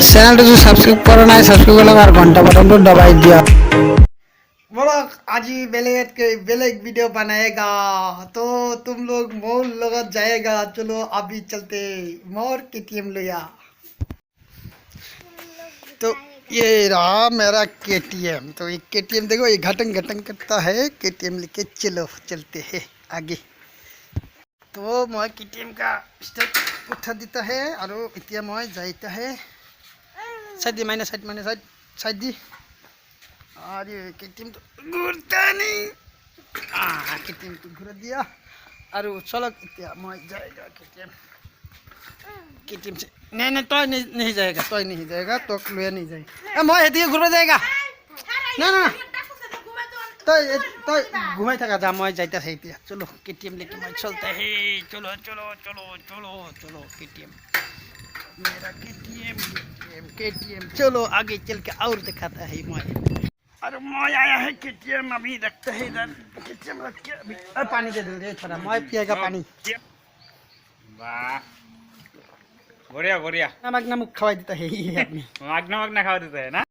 চ্যানেলটা যদি সাবস্ক্রাইব করো নাই সাবস্ক্রাইব করলে আর ঘন্টা বাটনটা दबाई दिया। बोलो आज ही बेलेग वीडियो बनाएगा तो तुम लोग मोर लगा जाएगा। चलो अभी चलते मोर केटीएम लिया। तो ये रहा मेरा केटीएम। तो ये केटीएम देखो ये घटन घटन करता है। केटीएम लेके चलो चलते हैं आगे। तो मैं केटीएम का स्टार्ट उठा देता है और इतना मैं जाता है साइड मैंने साइड दी और ये केटीएम तो घूरता नहीं। केटीएम तो घूर दिया और चलो इतना मैं जाएगा केटीएम से नहीं तो नहीं जाएगा तो ले नहीं जाएगा मैं ये घूर जाएगा ना तो घुमाई थका जा मैं जाता है इतना। चलो केटीएम लेके मैं चलता है। चलो चलो चलो चलो चलो केटीएम मेरा केटीएम चलो आगे चल के और दिखाता है मैं। अरे मैं आया है केटीएम अभी रखता है इधर। केटीएम रख के अभी पानी दे दे थोड़ा मैं पिएगा पानी। वाह बढ़िया बढ़िया नमक खवा देता है ये आदमी। नमक ना खवा देता है ना।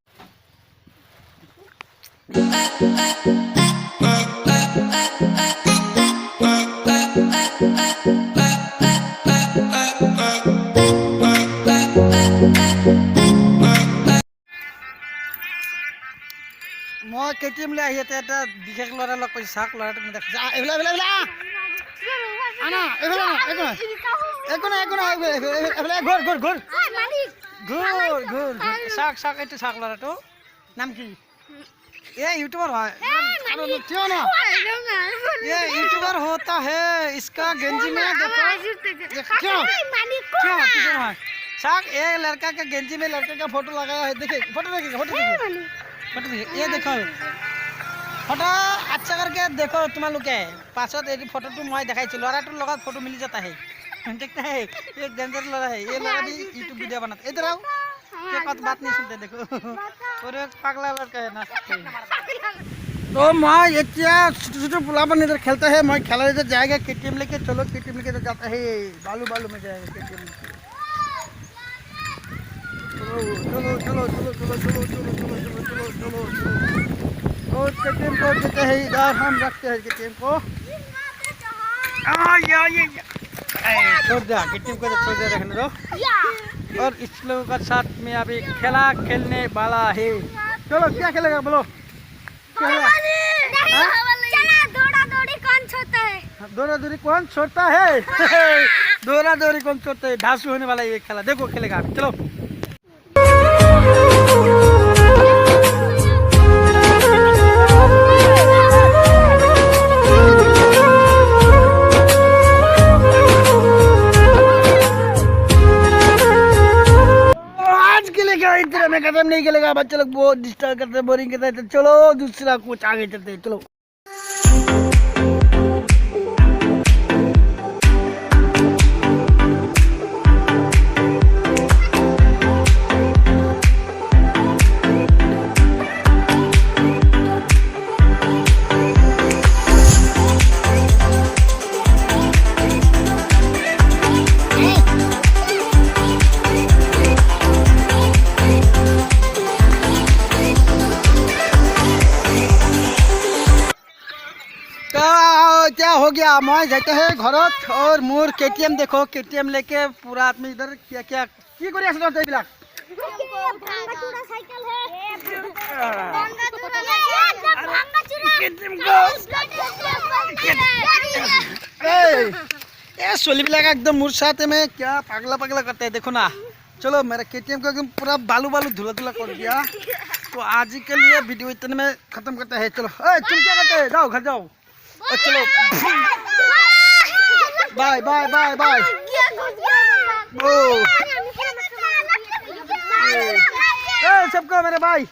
मैं केटीएम ले आही এটা বিশেষ লৰা লগ পাইছে চাক লৰাটো দেখ যা এভলা এভলা এভলা আনা এভলা একো না এভলা ঘর ঘর ঘর ঘর ঘর চাক চাক এটা চাক লৰাটো নাম কি ये यूट्यूबर है क्यों ना ये यूट्यूबर होता है। इसका गंजी में देखो क्यों किसने है साक एक लड़का का गंजी में लड़के का फोटो लगाया है। देखिए फोटो देखिए ये देखो फोटो अच्छा करके देखो तुम लोग के पास फोटो तो मैं दिखाई लड़ा तो लगा फोटो मिल जाता है देखते है। एक डेंजर लड़ा है ये लड़ा भी यूट्यूब वीडियो बनाता। इधर आओ क्या बात नहीं सुनते देखो और एक पागला लड़का है ना। तो मैं इतना छोटे पुला पर इधर खेलता है मैं खेला इधर जाएगा केटीएम लेके। चलो केटीएम लेके तो जाता है बालू में जाएगा केटीएम लेके। चलो और केटीएम को देते हैं इधर हम रखते हैं केटीएम को। छोड़ दिया केटीएम को छोड़ दिया रखने दो। और इस लोगों का साथ में अभी खेला खेलने वाला है। चलो क्या खेलेगा बोलो दौड़ा दौड़ी कौन छोड़ता है दौड़ा दौड़ी कौन छोड़ता है। ढांसू होने वाला ये खेला देखो खेलेगा। चलो में खत्म नहीं खेलेगा बच्चे लोग बहुत डिस्टर्ब करते बोरिंग करते हैं। चलो दूसरा कुछ आगे चलते हैं। चलो क्या हो गया मैं जाते हैं घर और मोर केटीएम देखो केटीएम लेके पूरा आदमी इधर क्या क्या की कर सोली एकदम मोर साथ में क्या पागला करते हैं देखो ना। चलो मेरा केटीएम को एकदम पूरा बालू धुला कर दिया। तो आज के लिए वीडियो इतने में खत्म करते हैं। चलो तुम क्या करते हैं जाओ घर जाओ। चलो बाय बाय बाय बाय सबको मेरे भाई।